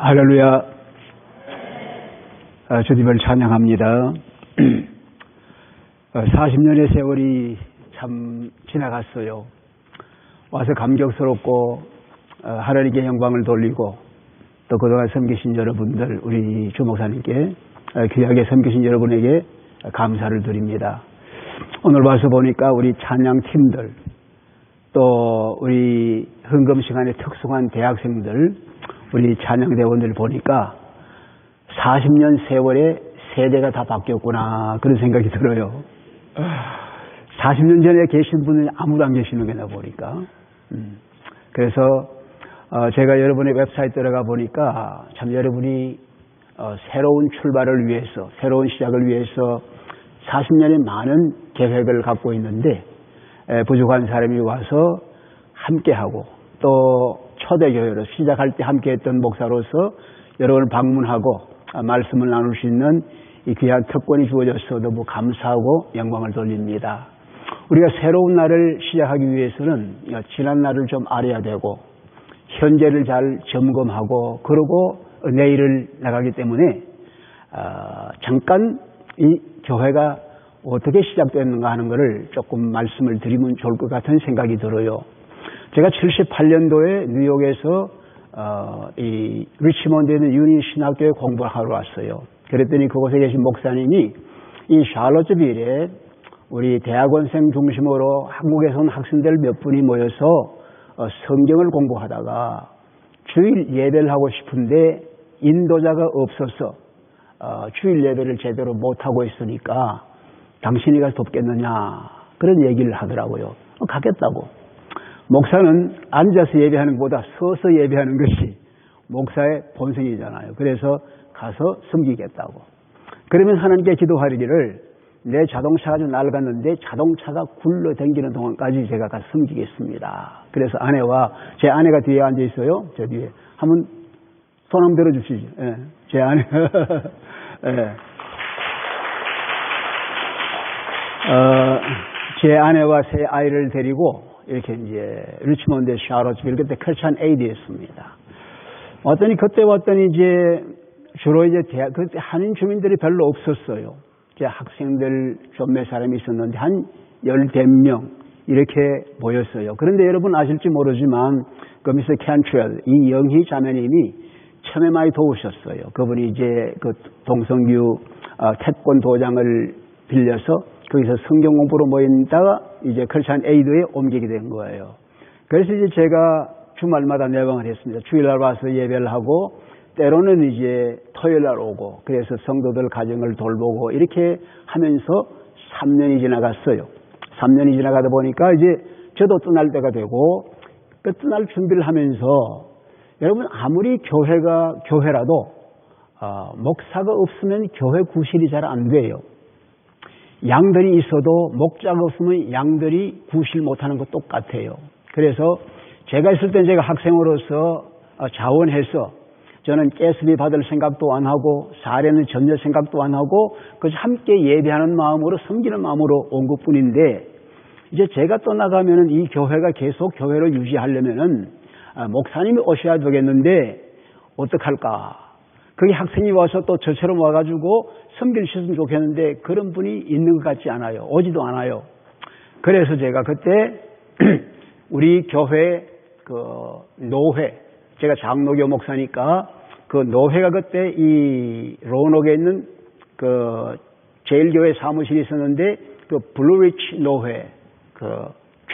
할렐루야. 주님을 찬양합니다. 40년의 세월이 참 지나갔어요. 와서 감격스럽고 하나님께 영광을 돌리고 또 그동안 섬기신 여러분들, 우리 주목사님께 귀하게 섬기신 여러분에게 감사를 드립니다. 오늘 와서 보니까 우리 찬양팀들 또 우리 헌금 시간에 특성한 대학생들, 우리 찬양대원들 보니까 40년 세월에 세대가 다 바뀌었구나, 그런 생각이 들어요. 40년 전에 계신 분은 아무도 안 계시는 게나 보니까. 그래서 제가 여러분의 웹사이트 들어가 보니까 참 여러분이 새로운 출발을 위해서, 새로운 시작을 위해서 40년의 많은 계획을 갖고 있는데 부족한 사람이 와서 함께하고 또 초대교회로 시작할 때 함께했던 목사로서 여러분을 방문하고 말씀을 나눌 수 있는 이 귀한 특권이 주어져서 너무 감사하고 영광을 돌립니다. 우리가 새로운 날을 시작하기 위해서는 지난 날을 좀 알아야 되고 현재를 잘 점검하고 그러고 내일을 나가기 때문에 잠깐 이 교회가 어떻게 시작됐는가 하는 것을 조금 말씀을 드리면 좋을 것 같은 생각이 들어요. 제가 78년도에 뉴욕에서 이 리치몬드에 있는 유니 신학교에 공부를 하러 왔어요. 그랬더니 그곳에 계신 목사님이 이 샬롯빌에 우리 대학원생 중심으로 한국에서 온 학생들 몇 분이 모여서 성경을 공부하다가 주일 예배를 하고 싶은데 인도자가 없어서 주일 예배를 제대로 못하고 있으니까 당신이 가서 돕겠느냐, 그런 얘기를 하더라고요. 가겠다고. 목사는 앉아서 예배하는 것보다 서서 예배하는 것이 목사의 본성이잖아요. 그래서 가서 섬기겠다고. 그러면 하나님께 기도하리기를 내 자동차가 좀 낡았는데 자동차가 굴러다니는 동안까지 제가 가서 섬기겠습니다. 그래서 아내와, 제 아내가 뒤에 앉아 있어요. 저 뒤에. 한번 손 한번 들어주시죠. 예, 제 아내. 예. 제 아내와 세 아이를 데리고 이렇게 이제 리치몬드, 샤롯빌, 그때 크리스천 에이드였습니다. 왔더니 그때 왔더니 이제 주로 이제 그때 한인 주민들이 별로 없었어요. 이제 학생들 좀 몇 사람이 있었는데 한 10명 이렇게 모였어요. 그런데 여러분 아실지 모르지만 그 미스 캔트웰, 이영희 자매님이 처음에 많이 도우셨어요. 그분이 이제 그 동성유 태권 도장을 빌려서 거기서 성경 공부로 모인다가 이제 크리스천 에이드에 옮기게 된 거예요. 그래서 이제 제가 주말마다 내방을 했습니다. 주일날 와서 예배를 하고 때로는 이제 토요일날 오고, 그래서 성도들 가정을 돌보고 이렇게 하면서 3년이 지나갔어요. 3년이 지나가다 보니까 이제 저도 떠날 때가 되고, 그 떠날 준비를 하면서 여러분 아무리 교회가 교회라도 목사가 없으면 교회 구실이 잘 안 돼요. 양들이 있어도 목자가 없으면 양들이 구실 못하는 것 똑같아요. 그래서 제가 있을 땐 제가 학생으로서 자원해서 저는 가스비 받을 생각도 안 하고 사례는 전혀 생각도 안 하고 그저 함께 예배하는 마음으로 섬기는 마음으로 온 것뿐인데, 이제 제가 떠나가면은 이 교회가 계속 교회를 유지하려면은 목사님이 오셔야 되겠는데 어떡할까? 거기 학생이 와서 또 저처럼 와가지고 섬길 수 있으면 좋겠는데 그런 분이 있는 것 같지 않아요. 오지도 않아요. 그래서 제가 그때 우리 교회 그 노회, 제가 장로교 목사니까 그 노회가 그때 이 로녹에 있는 그 제일교회 사무실이 있었는데 그 블루리치 노회 그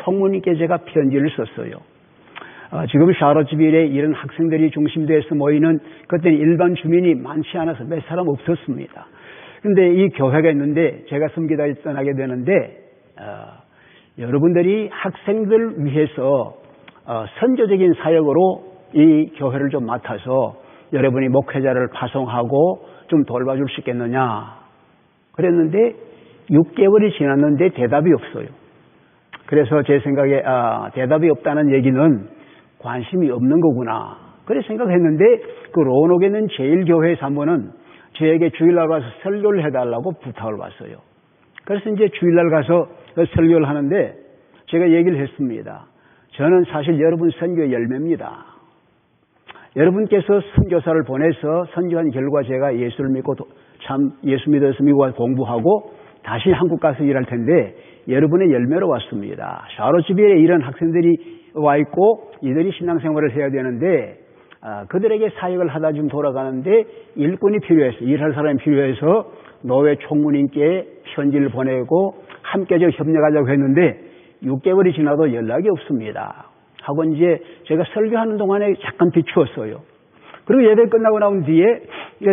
총무님께 제가 편지를 썼어요. 지금 샤롯빌에 이런 학생들이 중심돼서 모이는, 그때는 일반 주민이 많지 않아서 몇 사람 없었습니다. 그런데 이 교회가 있는데 제가 섬기다 떠나게 되는데 여러분들이 학생들 위해서 선교적인 사역으로 이 교회를 좀 맡아서 여러분이 목회자를 파송하고 좀 돌봐줄 수 있겠느냐 그랬는데 6개월이 지났는데 대답이 없어요. 그래서 제 생각에 대답이 없다는 얘기는 관심이 없는 거구나, 그래 생각했는데 그 로녹에 있는 제일교회 사모는 저에게 주일날 와서 설교를 해달라고 부탁을 왔어요. 그래서 이제 주일날 가서 설교를 하는데 제가 얘기를 했습니다. 저는 사실 여러분 선교의 열매입니다. 여러분께서 선교사를 보내서 선교한 결과 제가 예수를 믿고 참 예수 믿어서 미국 와서 공부하고 다시 한국 가서 일할 텐데 여러분의 열매로 왔습니다. 샤롯주빌에 이런 학생들이 와 있고 이들이 신앙생활을 해야 되는데 그들에게 사역을 하다 좀 돌아가는데 일꾼이 필요해서 일할 사람이 필요해서 노회 총무님께 편지를 보내고 함께 협력하자고 했는데 6개월이 지나도 연락이 없습니다. 하고 이제 제가 설교하는 동안에 잠깐 비추었어요. 그리고 예배 끝나고 나온 뒤에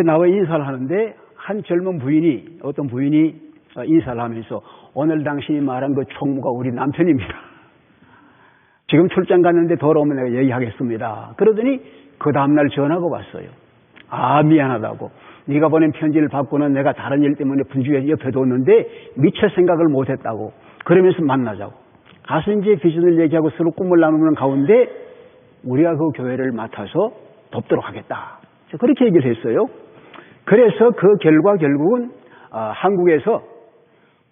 나와 인사를 하는데 한 젊은 부인이 어떤 부인이 인사를 하면서 오늘 당신이 말한 그 총무가 우리 남편입니다. 지금 출장 갔는데 돌아오면 내가 얘기하겠습니다. 그러더니 그 다음날 전화가 왔어요. 미안하다고. 네가 보낸 편지를 받고는 내가 다른 일 때문에 분주해 옆에 뒀는데 미처 생각을 못했다고. 그러면서 만나자고. 가서 이제 비전을 얘기하고 서로 꿈을 나누는 가운데 우리가 그 교회를 맡아서 돕도록 하겠다. 그렇게 얘기를 했어요. 그래서 그 결과 결국은 한국에서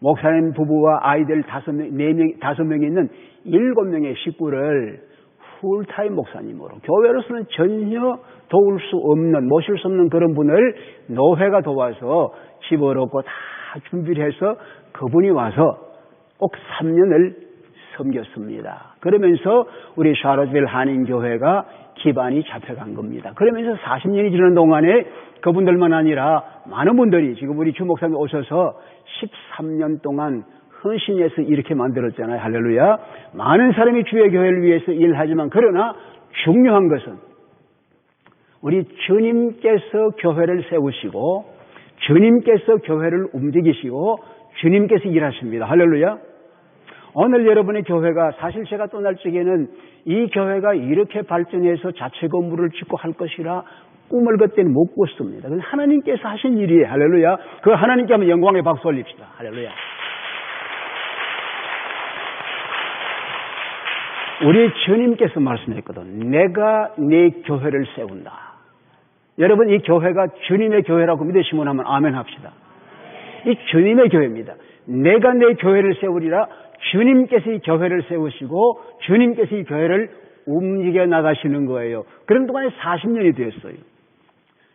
목사님 부부와 아이들 5명이 있는 7명의 식구를 풀타임 목사님으로 교회로서는 전혀 도울 수 없는 모실 수 없는 그런 분을 노회가 도와서 집어넣고 다 준비를 해서 그분이 와서 꼭 3년을 섬겼습니다. 그러면서 우리 샤롯빌 한인교회가 기반이 잡혀간 겁니다. 그러면서 40년이 지난 동안에 그분들만 아니라 많은 분들이 지금 우리 주 목사님 오셔서 13년 동안 헌신해서 이렇게 만들었잖아요. 할렐루야. 많은 사람이 주의 교회를 위해서 일하지만 그러나 중요한 것은 우리 주님께서 교회를 세우시고 주님께서 교회를 움직이시고 주님께서 일하십니다. 할렐루야. 오늘 여러분의 교회가 사실 제가 떠날 적에는 이 교회가 이렇게 발전해서 자체 건물을 짓고 할 것이라 꿈을 그때는 못 꿨습니다. 하나님께서 하신 일이에요. 할렐루야. 그 하나님께 한번 영광의 박수 올립시다. 할렐루야. 우리 주님께서 말씀했거든. 내가 내 교회를 세운다. 여러분 이 교회가 주님의 교회라고 믿으시면 한번 아멘 합시다. 이 주님의 교회입니다. 내가 내 교회를 세우리라. 주님께서 이 교회를 세우시고 주님께서 이 교회를 움직여 나가시는 거예요. 그런 동안에 40년이 되었어요.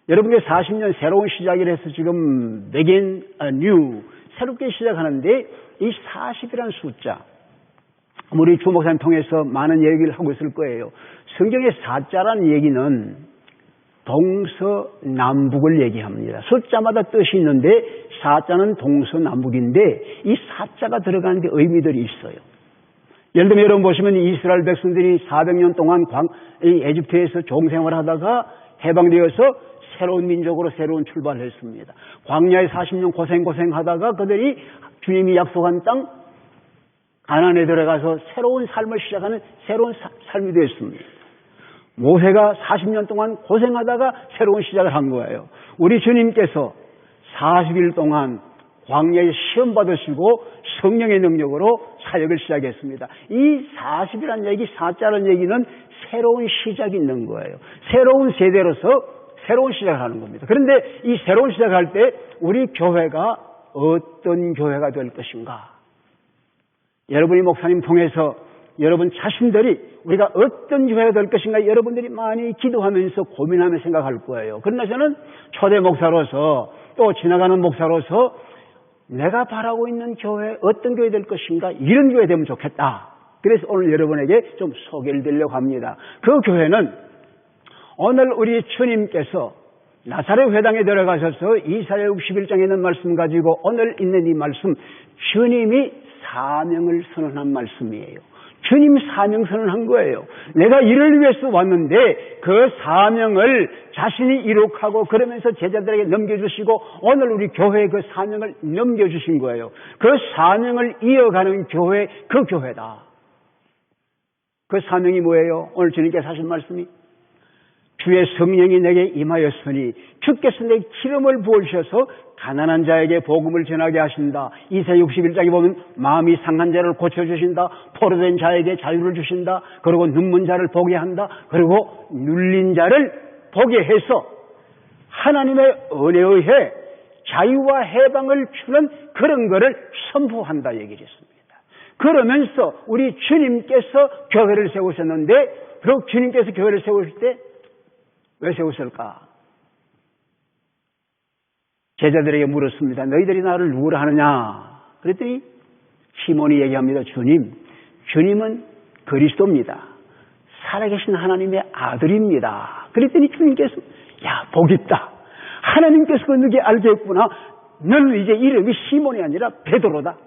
여러분께 40년 새로운 시작을 해서 지금 begin anew 새롭게 시작하는데 이 40이라는 숫자 우리 주 목사님 통해서 많은 얘기를 하고 있을 거예요. 성경의 4자라는 얘기는 동서남북을 얘기합니다. 숫자마다 뜻이 있는데 4자는 동서남북인데 이 4자가 들어가는 게 의미들이 있어요. 예를 들면 여러분 보시면 이스라엘 백성들이 400년 동안 에집트에서 종생활을 하다가 해방되어서 새로운 민족으로 새로운 출발을 했습니다. 광야에 40년 고생하다가 그들이 주님이 약속한 땅 가나안에 들어가서 새로운 삶을 시작하는 새로운 삶이 되었습니다. 모세가 40년 동안 고생하다가 새로운 시작을 한 거예요. 우리 주님께서 40일 동안 광야에 시험 받으시고 성령의 능력으로 사역을 시작했습니다. 이 40이라는 얘기, 4자라는 얘기는 새로운 시작이 있는 거예요. 새로운 세대로서 새로운 시작을 하는 겁니다. 그런데 이 새로운 시작을 할 때 우리 교회가 어떤 교회가 될 것인가? 여러분이 목사님 통해서 여러분 자신들이 우리가 어떤 교회가 될 것인가 여러분들이 많이 기도하면서 고민하며 생각할 거예요. 그러나 저는 초대 목사로서 또 지나가는 목사로서 내가 바라고 있는 교회 어떤 교회 될 것인가 이런 교회 되면 좋겠다. 그래서 오늘 여러분에게 좀 소개를 드리려고 합니다. 그 교회는 오늘 우리 주님께서 나사렛 회당에 들어가셔서 이사야 61장에 있는 말씀 가지고 오늘 있는 이 말씀 주님이 사명을 선언한 말씀이에요. 주님 사명 선언한 거예요. 내가 이를 위해서 왔는데 그 사명을 자신이 이룩하고 그러면서 제자들에게 넘겨주시고 오늘 우리 교회에 그 사명을 넘겨주신 거예요. 그 사명을 이어가는 교회, 그 교회다. 그 사명이 뭐예요? 오늘 주님께서 하신 말씀이 주의 성령이 내게 임하였으니 주께서 내 기름을 부으셔서 가난한 자에게 복음을 전하게 하신다. 이사야 61장에 보면 마음이 상한 자를 고쳐주신다. 포로된 자에게 자유를 주신다. 그리고 눈먼 자를 보게 한다. 그리고 눌린 자를 보게 해서 하나님의 은혜에 의해 자유와 해방을 주는 그런 거를 선포한다 얘기를 했습니다. 그러면서 우리 주님께서 교회를 세우셨는데 그 주님께서 교회를 세우실 때 왜 세웠을까? 제자들에게 물었습니다. 너희들이 나를 누구라 하느냐? 그랬더니 시몬이 얘기합니다. 주님은 그리스도입니다. 살아계신 하나님의 아들입니다. 그랬더니 주님께서 야, 복있다. 하나님께서 너게 알겠구나. 너는 이제 이름이 시몬이 아니라 베드로다.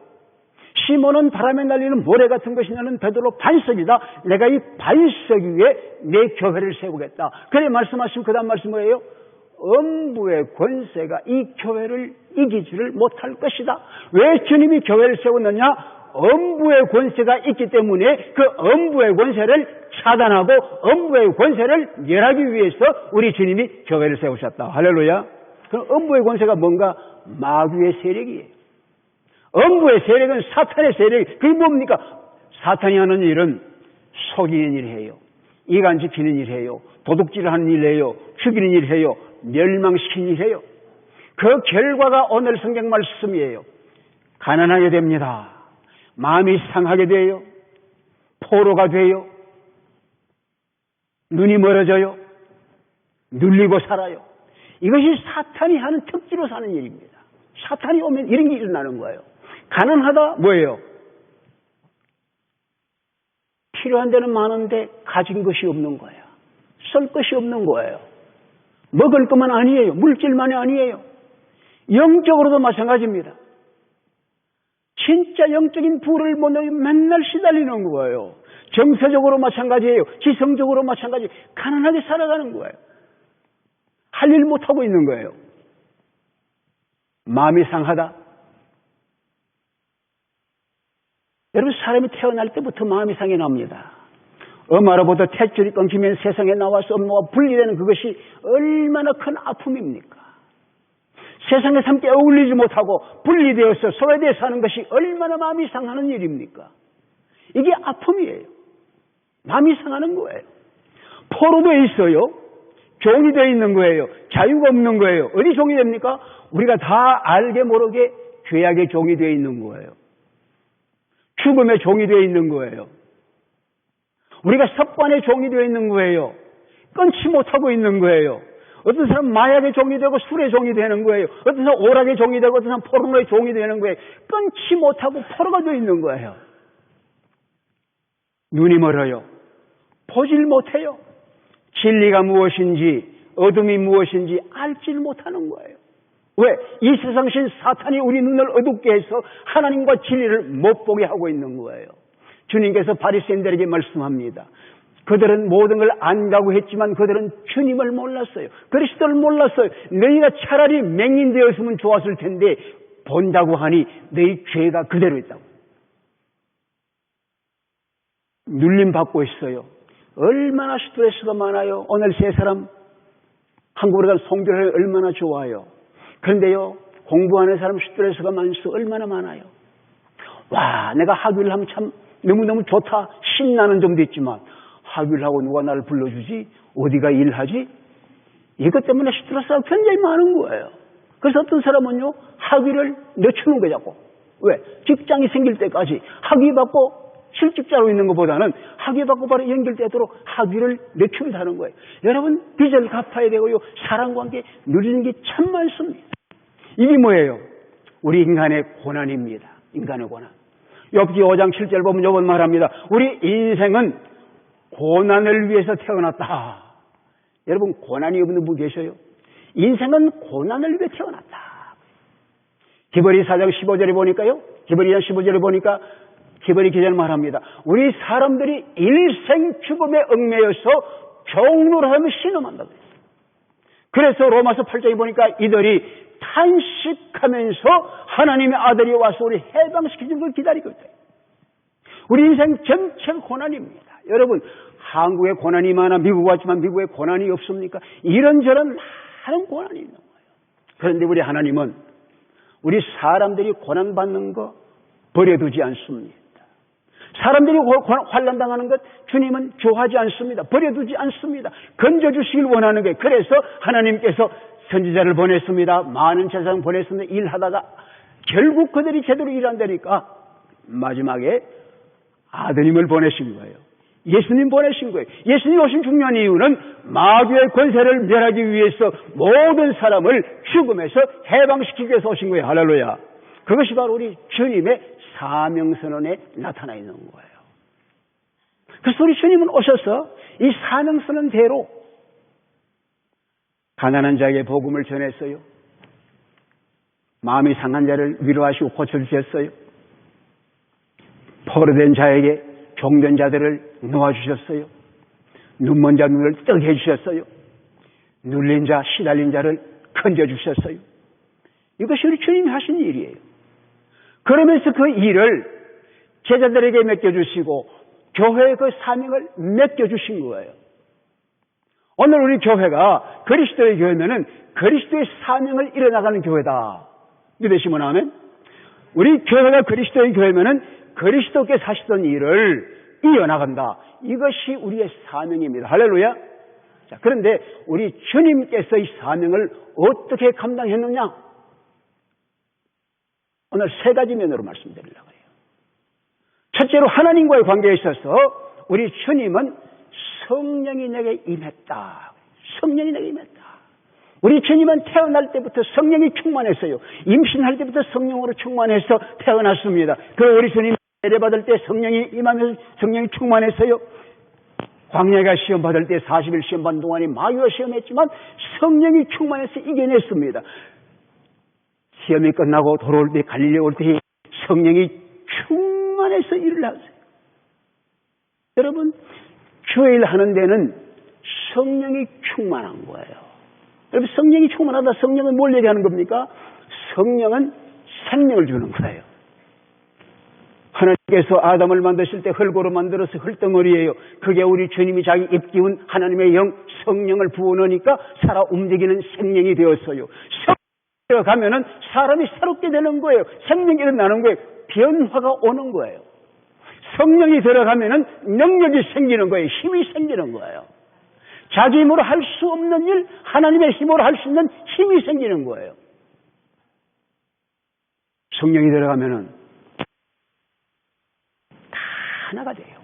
시몬은 바람에 날리는 모래 같은 것이 나는 베드로 반석이다. 내가 이 반석 위에 내 교회를 세우겠다. 그래 말씀하시면 그 다음 말씀 뭐예요? 음부의 권세가 이 교회를 이기지를 못할 것이다. 왜 주님이 교회를 세웠느냐? 음부의 권세가 있기 때문에 그 음부의 권세를 차단하고 음부의 권세를 멸하기 위해서 우리 주님이 교회를 세우셨다. 할렐루야. 그럼 음부의 권세가 뭔가? 마귀의 세력이에요. 음부의 세력은 사탄의 세력. 그게 뭡니까? 사탄이 하는 일은 속이는 일 해요. 이간 지키는 일 해요. 도둑질하는 일 해요. 죽이는 일 해요. 멸망시키는 일 해요. 그 결과가 오늘 성경 말씀이에요. 가난하게 됩니다. 마음이 상하게 돼요. 포로가 돼요. 눈이 멀어져요. 눌리고 살아요. 이것이 사탄이 하는 특기로 사는 일입니다. 사탄이 오면 이런 게 일어나는 거예요. 가난하다 뭐예요? 필요한 데는 많은데 가진 것이 없는 거예요. 쓸 것이 없는 거예요. 먹을 것만 아니에요. 물질만이 아니에요. 영적으로도 마찬가지입니다. 진짜 영적인 부를 못 누리고 맨날 시달리는 거예요. 정서적으로 마찬가지예요. 지성적으로 마찬가지. 가난하게 살아가는 거예요. 할 일 못하고 있는 거예요. 마음이 상하다. 여러분 사람이 태어날 때부터 마음이 상해 납니다. 엄마로부터 탯줄이 끊기면 세상에 나와서 엄마와 분리되는 그것이 얼마나 큰 아픔입니까? 세상에서 함께 어울리지 못하고 분리되어서 소외되어 사는 것이 얼마나 마음이 상하는 일입니까? 이게 아픔이에요. 마음이 상하는 거예요. 포로되어 있어요. 종이 되어 있는 거예요. 자유가 없는 거예요. 어디 종이 됩니까? 우리가 다 알게 모르게 죄악의 종이 되어 있는 거예요. 죽음의 종이 되어 있는 거예요. 우리가 습관의 종이 되어 있는 거예요. 끊지 못하고 있는 거예요. 어떤 사람은 마약의 종이 되고 술의 종이 되는 거예요. 어떤 사람은 오락의 종이 되고 어떤 사람은 포르노의 종이 되는 거예요. 끊지 못하고 포로가 되어 있는 거예요. 눈이 멀어요. 보질 못해요. 진리가 무엇인지 어둠이 무엇인지 알지를 못하는 거예요. 왜? 이 세상신 사탄이 우리 눈을 어둡게 해서 하나님과 진리를 못 보게 하고 있는 거예요. 주님께서 바리새인들에게 말씀합니다. 그들은 모든 걸 안다고 했지만 그들은 주님을 몰랐어요. 그리스도를 몰랐어요. 너희가 차라리 맹인되었으면 좋았을 텐데 본다고 하니 너희 죄가 그대로 있다고. 눌림받고 있어요. 얼마나 스트레스가 많아요. 오늘 세 사람 한국으로 간 성교회 얼마나 좋아요. 그런데요 공부하는 사람 스트레스가 많소. 얼마나 많아요. 와, 내가 학위를 하면 참 너무너무 좋다 신나는 점도 있지만 학위를 하고 누가 나를 불러주지? 어디가 일하지? 이것 때문에 스트레스가 굉장히 많은 거예요. 그래서 어떤 사람은요 학위를 늦추는 거예요. 자꾸. 왜? 직장이 생길 때까지 학위 받고 실직자로 있는 것보다는 학위 받고 바로 연결되도록 학위를 늦추기도 하는 거예요. 여러분 빚을 갚아야 되고요. 사랑관계 누리는 게 참 많습니다. 이게 뭐예요? 우리 인간의 고난입니다. 인간의 고난. 욥기 5장 7절 보면 욥은 말합니다. 우리 인생은 고난을 위해서 태어났다. 여러분 고난이 없는 분 계셔요? 인생은 고난을 위해 태어났다. 기브리 4장 15절에 보니까요. 기브리 2장 15절에 보니까 기브리 기자는 말합니다. 우리 사람들이 일생 죽음에 얽매여서 종로를 하면 신음한다고 했어요. 그래서 로마서 8장에 보니까 이들이 탄식하면서 하나님의 아들이 와서 우리 해방시키는 걸 기다리고 있다. 우리 인생 전체가 고난입니다. 여러분 한국에 고난이 많아 미국 왔지만 미국에 고난이 없습니까? 이런저런 많은 고난이 있는 거예요. 그런데 우리 하나님은 우리 사람들이 고난받는 거 버려두지 않습니다. 사람들이 환난당하는 것 주님은 좋아하지 않습니다. 버려두지 않습니다. 건져주시길 원하는 거예요. 그래서 하나님께서 선지자를 보냈습니다. 많은 제사장 보냈습니다. 일하다가 결국 그들이 제대로 일한다니까 마지막에 아드님을 보내신 거예요. 예수님 보내신 거예요. 예수님 오신 중요한 이유는 마귀의 권세를 멸하기 위해서 모든 사람을 죽음에서 해방시키기 위해서 오신 거예요. 할렐루야. 그것이 바로 우리 주님의 사명선언에 나타나 있는 거예요. 그래서 우리 주님은 오셔서 이 사명선언대로 가난한 자에게 복음을 전했어요. 마음이 상한 자를 위로하시고 고쳐주셨어요. 포로된 자에게 종된 자들을 놓아주셨어요. 눈먼 자 눈을 뜨게 해주셨어요. 눌린 자, 시달린 자를 건져주셨어요. 이것이 우리 주님이 하신 일이에요. 그러면서 그 일을 제자들에게 맡겨주시고 교회의 그 사명을 맡겨주신 거예요. 오늘 우리 교회가 그리스도의 교회면은 그리스도의 사명을 이뤄나가는 교회다. 믿으시면 아멘? 우리 교회가 그리스도의 교회면은 그리스도께서 하시던 일을 이어나간다. 이것이 우리의 사명입니다. 할렐루야. 자, 그런데 우리 주님께서 이 사명을 어떻게 감당했느냐? 오늘 세 가지 면으로 말씀드리려고 해요. 첫째로 하나님과의 관계에 있어서 우리 주님은 성령이 내게 임했다. 성령이 내게 임했다. 우리 주님은 태어날 때부터 성령이 충만했어요. 임신할 때부터 성령으로 충만해서 태어났습니다. 그리고 우리 주님 세례받을 때 성령이 임하면서 성령이 충만했어요. 광야가 시험 받을 때 40일 시험 받는 동안에 마귀가 시험했지만 성령이 충만해서 이겨냈습니다. 시험이 끝나고 돌아올 때 갈릴리 올 때 성령이 충만해서 일을 하세요. 여러분, 교회 일 하는 데는 성령이 충만한 거예요. 여러분, 성령이 충만하다. 성령은 뭘 얘기하는 겁니까? 성령은 생명을 주는 거예요. 하나님께서 아담을 만드실 때 흙으로 만들어서 흙덩어리예요. 그게 우리 주님이 자기 입기운 하나님의 영 성령을 부어넣으니까 살아 움직이는 생명이 되었어요. 성령이 들어가면은 사람이 새롭게 되는 거예요. 생명이 일어나는 거예요. 변화가 오는 거예요. 성령이 들어가면은 능력이 생기는 거예요. 힘이 생기는 거예요. 자기 힘으로 할 수 없는 일, 하나님의 힘으로 할 수 있는 힘이 생기는 거예요. 성령이 들어가면은 다 하나가 돼요.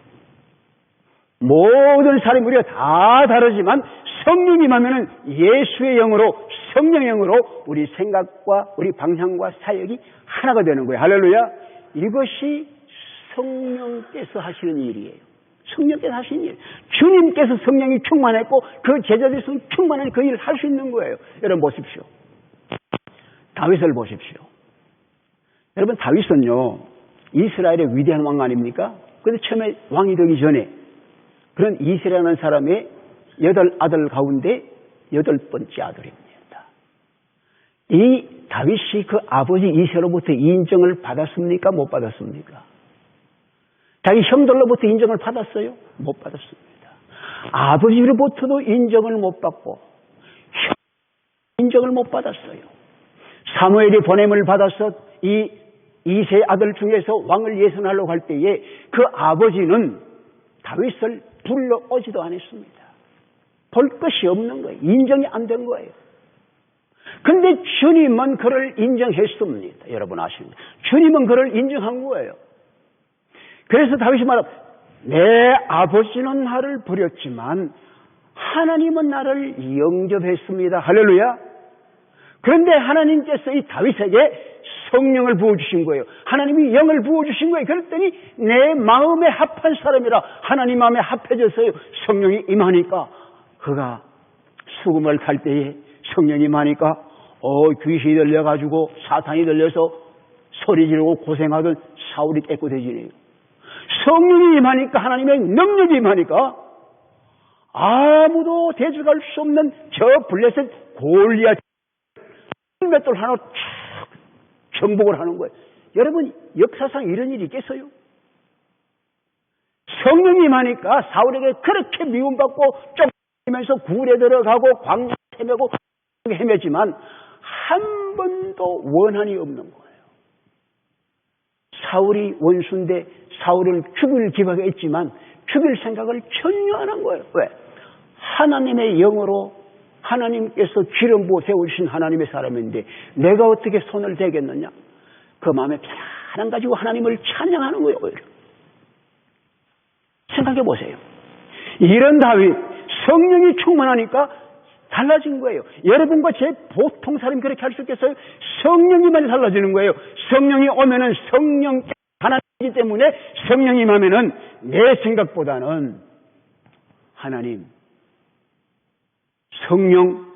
모든 사람이 우리가 다 다르지만 성령이 임하면은 예수의 영으로, 성령의 영으로 우리 생각과 우리 방향과 사역이 하나가 되는 거예요. 할렐루야. 이것이 성령께서 하시는 일이에요. 성령께서 하시는 일. 주님께서 성령이 충만했고 그 제자들이 충만한 그 일을 할 수 있는 거예요. 여러분 보십시오. 다윗을 보십시오. 여러분 다윗은요 이스라엘의 위대한 왕 아닙니까? 그런데 처음에 왕이 되기 전에 그런 이스라엘이라는 사람의 8 아들 가운데 8번째 아들입니다. 이 다윗이 그 아버지 이새로부터 인정을 받았습니까? 못 받았습니까? 자기 형들로부터 인정을 받았어요? 못 받았습니다. 아버지로부터도 인정을 못 받고 인정을 못 받았어요. 사무엘이 보냄을 받아서 이 이세 아들 중에서 왕을 예선하려고 할 때에 그 아버지는 다윗을 불러오지도 않았습니다. 볼 것이 없는 거예요. 인정이 안 된 거예요. 그런데 주님은 그를 인정했습니다. 여러분 아십니까? 주님은 그를 인정한 거예요. 그래서 다윗이 말합니다. 내 아버지는 나를 버렸지만 하나님은 나를 영접했습니다. 할렐루야. 그런데 하나님께서 이 다윗에게 성령을 부어주신 거예요. 하나님이 영을 부어주신 거예요. 그랬더니 내 마음에 합한 사람이라 하나님 마음에 합해져서요. 성령이 임하니까 그가 수금을 탈 때에 성령이 임하니까 귀신이 들려가지고 사탄이 들려서 소리 지르고 고생하던 사울이 깨끗해지네요. 성령이 임하니까 하나님의 능력이 임하니까 아무도 대적할 수 없는 저 블레셋 골리앗 맷돌 하나 쭉 정복을 하는 거예요. 여러분 역사상 이런 일이 있겠어요? 성령이 임하니까 사울에게 그렇게 미움받고 쫓기면서 굴에 들어가고 광야 헤매고 헤매지만 한 번도 원한이 없는 거예요. 사울이 원수인데 사울을 죽일 기각을 했지만 죽일 생각을 전혀 안 한 거예요. 왜? 하나님의 영으로 하나님께서 기름 부어 세우신 하나님의 사람인데 내가 어떻게 손을 대겠느냐? 그 마음에 편안 가지고 하나님을 찬양하는 거예요. 오히려. 생각해 보세요. 이런 다윗, 성령이 충만하니까 달라진 거예요. 여러분과 제 보통 사람이 그렇게 할 수 있겠어요? 성령이만 달라지는 거예요. 성령이 오면은 성령 하나님이기 때문에 성령이 임하면은 내 생각보다는 하나님, 성령,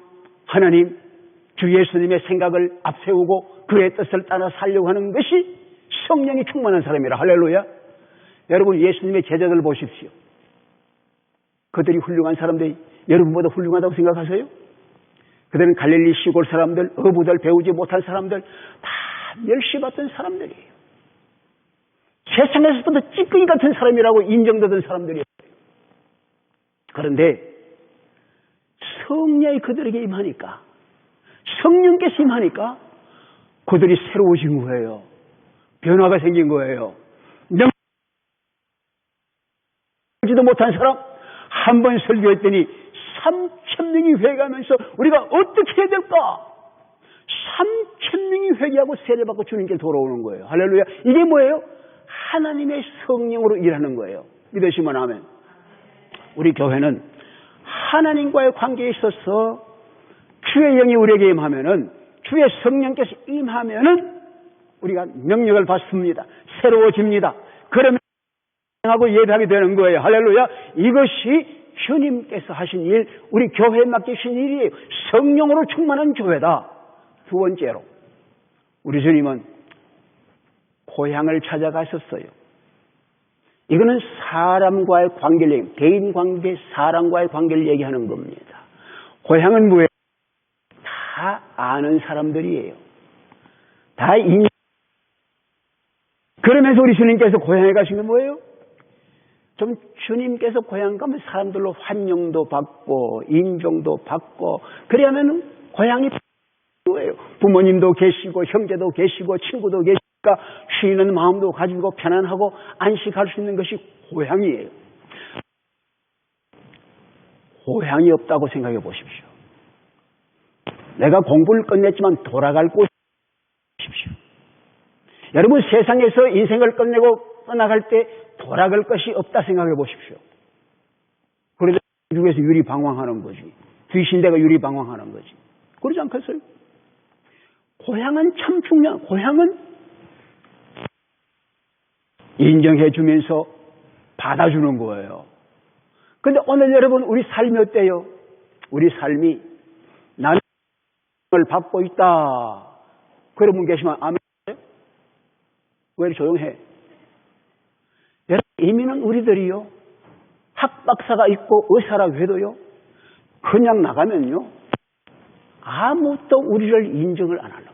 하나님, 주 예수님의 생각을 앞세우고 그의 뜻을 따라 살려고 하는 것이 성령이 충만한 사람이라. 할렐루야. 여러분 예수님의 제자들 보십시오. 그들이 훌륭한 사람들이 여러분보다 훌륭하다고 생각하세요? 그들은 갈릴리 시골 사람들, 어부들, 배우지 못한 사람들 다 멸시받던 사람들이에요. 세상에서도 찌꺼기 같은 사람이라고 인정되던 사람들이에요. 그런데 성령이 그들에게 임하니까, 성령께서 임하니까 그들이 새로워진 거예요. 변화가 생긴 거예요. 명지도 못한 사람 한 번 설교했더니 3,000명이 회개하면서 우리가 어떻게 해야 될까? 3,000명이 회개하고 세례받고 주님께 돌아오는 거예요. 할렐루야. 이게 뭐예요? 하나님의 성령으로 일하는 거예요. 믿으시면 아멘. 우리 교회는 하나님과의 관계에 있어서 주의 영이 우리에게 임하면은, 주의 성령께서 임하면은 우리가 능력을 받습니다. 새로워집니다. 그러면 하고 예배하게 되는 거예요. 할렐루야. 이것이 주님께서 하신 일, 우리 교회에 맡기신 일이에요. 성령으로 충만한 교회다. 두 번째로, 우리 주님은 고향을 찾아가셨어요. 이거는 사람과의 관계를, 개인 관계, 사람과의 관계를 얘기하는 겁니다. 고향은 뭐예요? 다 아는 사람들이에요. 다 인정. 그러면서 우리 주님께서 고향에 가신 건 뭐예요? 좀 주님께서 고향 가면 사람들로 환영도 받고 인정도 받고 그래야면 고향이 거예요. 부모님도 계시고 형제도 계시고 친구도 계시니까 쉬는 마음도 가지고 편안하고 안식할 수 있는 것이 고향이에요. 고향이 없다고 생각해 보십시오. 내가 공부를 끝냈지만 돌아갈 곳이 없십시오. 여러분 세상에서 인생을 끝내고 떠나갈 때 돌아갈 것이 없다 생각해 보십시오. 그래서 중에서 유리방황하는 거지. 귀신대가 유리방황하는 거지. 그러지 않겠어요? 고향은 참 중요한, 고향은 인정해 주면서 받아주는 거예요. 근데 오늘 여러분 우리 삶이 어때요? 우리 삶이 나는 을 받고 있다. 그런 분 계시면 아멘. 왜 이렇게 조용해? 여러분, 이미는 우리들이요, 학박사가 있고 의사라고 해도요, 그냥 나가면요, 아무도 우리를 인정을 안 하려고.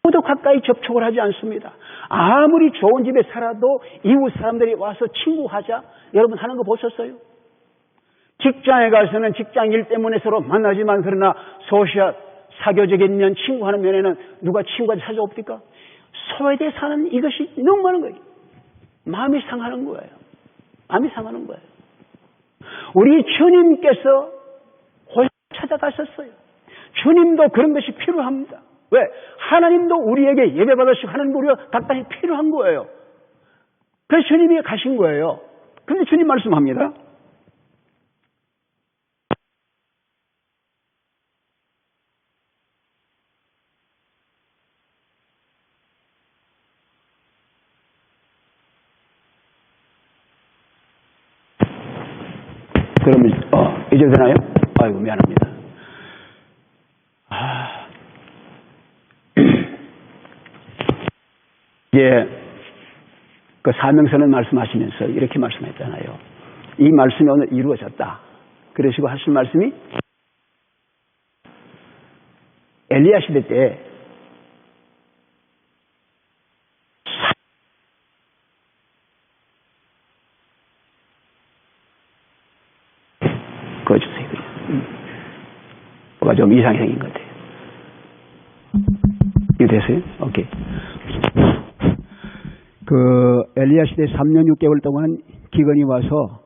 아무도 가까이 접촉을 하지 않습니다. 아무리 좋은 집에 살아도 이웃 사람들이 와서 친구하자, 여러분 하는 거 보셨어요? 직장에 가서는 직장 일 때문에 서로 만나지만, 그러나 소셜, 사교적인 면, 친구하는 면에는 누가 친구한테 찾아옵니까? 소외돼 사는 이것이 너무 많은 거예요. 마음이 상하는 거예요. 마음이 상하는 거예요. 우리 주님께서 고향 찾아가셨어요. 주님도 그런 것이 필요합니다. 왜? 하나님도 우리에게 예배받으시고 하나님도 우리가 각각이 필요한 거예요. 그래서 주님이 가신 거예요. 그런데 주님 말씀합니다. 그러면 이제 되나요? 아이고 미안합니다. 이제 그 사명선언 말씀하시면서 이렇게 말씀했잖아요. 이 말씀이 오늘 이루어졌다. 그러시고 하신 말씀이 엘리야 시대 때 그어주세요. 뭐가 좀 이상형인 것 같아요. 이거 됐어요? 오케이. 그 엘리야 시대 3년 6개월 동안 기근이 와서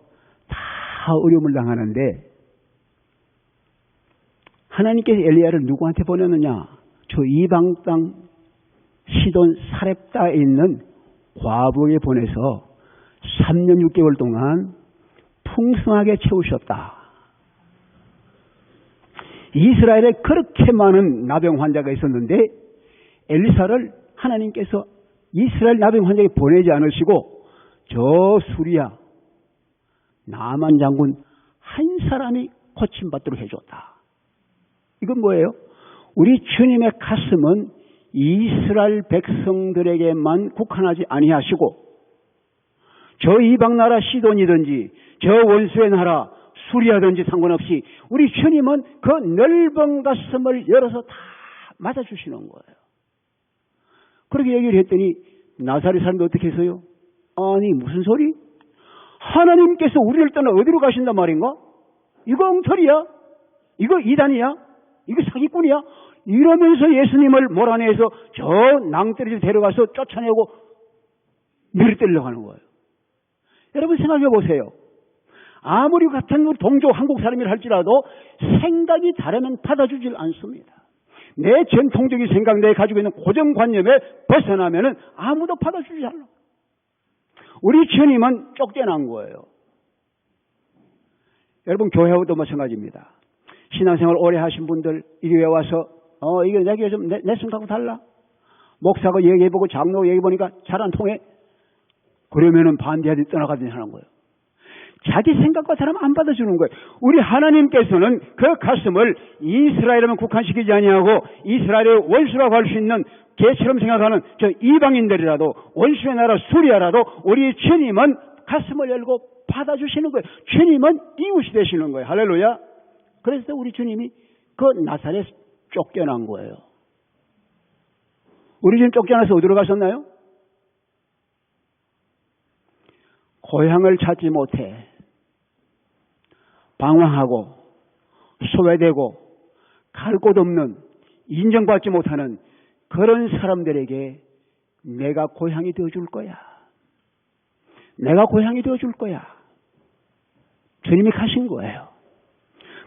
다 어려움을 당하는데 하나님께서 엘리야를 누구한테 보냈느냐? 저 이방 땅 시돈 사렙다에 있는 과부에 보내서 3년 6개월 동안 풍성하게 채우셨다. 이스라엘에 그렇게 많은 나병 환자가 있었는데 엘리사를 하나님께서 이스라엘 나병 환자에 보내지 않으시고 저 수리아 나만 장군 한 사람이 고침받도록 해줬다. 이건 뭐예요? 우리 주님의 가슴은 이스라엘 백성들에게만 국한하지 아니하시고 저 이방나라 시돈이든지 저 원수의 나라 수리하든지 상관없이 우리 주님은 그 넓은 가슴을 열어서 다 맞아주시는 거예요. 그렇게 얘기를 했더니 나사렛 사람도 어떻게 했어요? 아니 무슨 소리? 하나님께서 우리를 떠나 어디로 가신단 말인가? 이거 엉터리야? 이거 이단이야? 이거 사기꾼이야? 이러면서 예수님을 몰아내서 저 낭떠러지로 데려가서 쫓아내고 내리떼려고 하는 거예요. 여러분 생각해 보세요. 아무리 같은 우리 동족 한국 사람이라 할지라도 생각이 다르면 받아주질 않습니다. 내 전통적인 생각, 내가 가지고 있는 고정관념에 벗어나면은 아무도 받아주지 않아. 우리 주님은 쫓겨난 거예요. 여러분 교회와도 마찬가지입니다. 신앙생활 오래 하신 분들 이 교회 와서 이거 내가 좀 내 생각하고 달라. 목사가 얘기해보고 장로 얘기해보니까 잘 안 통해. 그러면은 반대하듯 떠나가든지 하는 거예요. 자기 생각과 다르면 안 받아주는 거예요. 우리 하나님께서는 그 가슴을 이스라엘에만 국한시키지 아니하고 이스라엘의 원수라고 할 수 있는 개처럼 생각하는 저 이방인들이라도 원수의 나라 수리아라도 우리 주님은 가슴을 열고 받아주시는 거예요. 주님은 이웃이 되시는 거예요. 할렐루야. 그래서 우리 주님이 그 나사렛 쫓겨난 거예요. 우리 주님 쫓겨나서 어디로 가셨나요? 고향을 찾지 못해 방황하고 소외되고 갈 곳 없는 인정받지 못하는 그런 사람들에게 내가 고향이 되어줄 거야. 내가 고향이 되어줄 거야. 주님이 가신 거예요.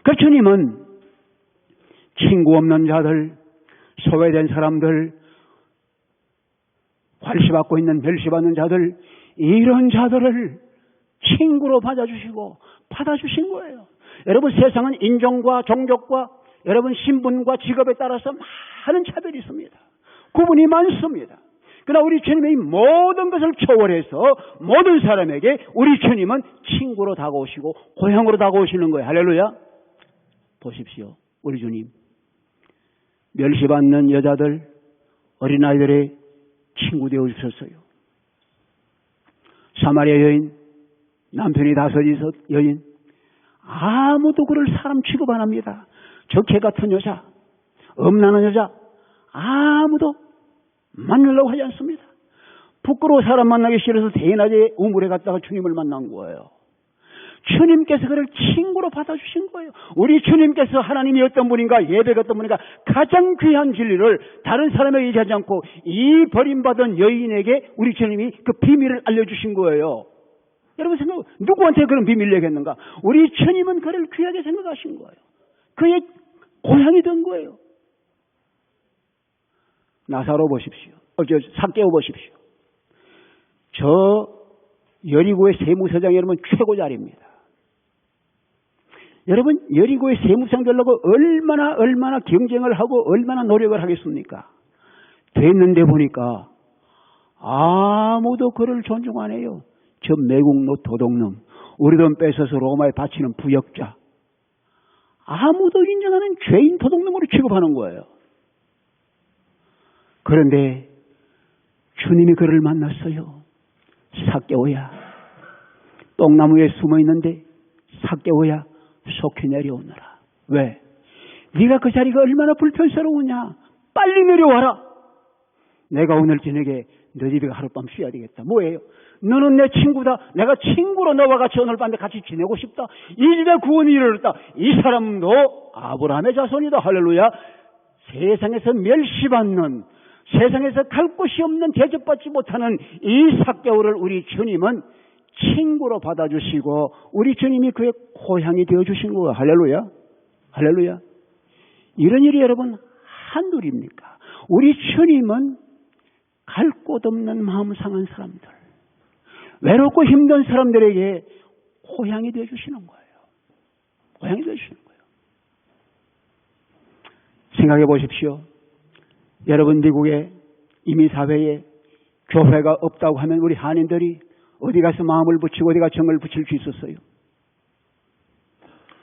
그 주님은 친구 없는 자들, 소외된 사람들, 관시받고 있는 멸시받는 자들, 이런 자들을 친구로 받아주시고 받아주신 거예요. 여러분 세상은 인종과 종족과 여러분 신분과 직업에 따라서 많은 차별이 있습니다. 구분이 많습니다. 그러나 우리 주님이 모든 것을 초월해서 모든 사람에게 우리 주님은 친구로 다가오시고 고향으로 다가오시는 거예요. 할렐루야. 보십시오. 우리 주님 멸시받는 여자들 어린아이들의 친구 되어 주셨어요. 사마리아 여인 남편이 다섯이 여인 아무도 그를 사람 취급 안 합니다. 저 개 같은 여자 음란한 여자 아무도 만나려고 하지 않습니다. 부끄러워 사람 만나기 싫어서 대낮에 우물에 갔다가 주님을 만난 거예요. 주님께서 그를 친구로 받아주신 거예요. 우리 주님께서 하나님이 어떤 분인가 예배가 어떤 분인가 가장 귀한 진리를 다른 사람에게 얘기하지 않고 이 버림받은 여인에게 우리 주님이 그 비밀을 알려주신 거예요. 여러분 생각 누구한테 그런 비밀을 얘기했는가? 우리 주님은 그를 귀하게 생각하신 거예요. 그의 고향이 된 거예요. 나사로 보십시오. 삭개오 보십시오. 저 여리고의 세무서장 여러분 최고 자리입니다. 여러분 여리고의 세무장 되려고 얼마나 경쟁을 하고 얼마나 노력을 하겠습니까? 됐는데 보니까 아무도 그를 존중 안 해요. 저 매국노 도둑놈 우리 돈 뺏어서 로마에 바치는 부역자 아무도 인정하는 죄인 도둑놈으로 취급하는 거예요. 그런데 주님이 그를 만났어요. 삭개오야 똥나무에 숨어 있는데 삭개오야 속히 내려오너라. 왜? 네가 그 자리가 얼마나 불편스러우냐. 빨리 내려와라. 내가 오늘 저녁에 너 집에 하룻밤 쉬어야 되겠다. 뭐예요? 너는 내 친구다. 내가 친구로 너와 같이 오늘 밤에 같이 지내고 싶다. 이 집에 구원이 이르렀다. 이 사람도 아브라함의 자손이다. 할렐루야. 세상에서 멸시받는 세상에서 갈 곳이 없는 대접받지 못하는 이 삭개오를 우리 주님은 친구로 받아주시고 우리 주님이 그의 고향이 되어주신 거예요. 할렐루야. 할렐루야. 이런 일이 여러분 한둘입니까? 우리 주님은 갈 곳 없는 마음 상한 사람들 외롭고 힘든 사람들에게 고향이 되어주시는 거예요. 고향이 되어주시는 거예요. 생각해 보십시오. 여러분 미국의 이민사회에 교회가 없다고 하면 우리 한인들이 어디 가서 마음을 붙이고 어디 가서 정을 붙일 수 있었어요.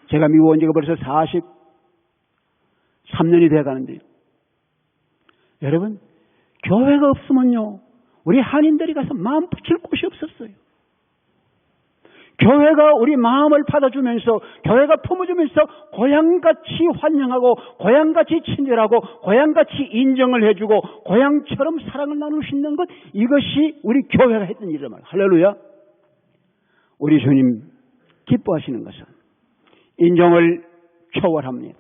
제가 미국 온 지가 벌써 43년이 돼가는데요. 여러분 교회가 없으면요 우리 한인들이 가서 마음 붙일 곳이 없었어요. 교회가 우리 마음을 받아주면서 교회가 품어주면서 고향같이 환영하고 고향같이 친절하고 고향같이 인정을 해주고 고향처럼 사랑을 나눌 수 있는 것, 이것이 우리 교회가 했던 일이란 말이에요. 할렐루야. 우리 주님 기뻐하시는 것은 인종을 초월합니다.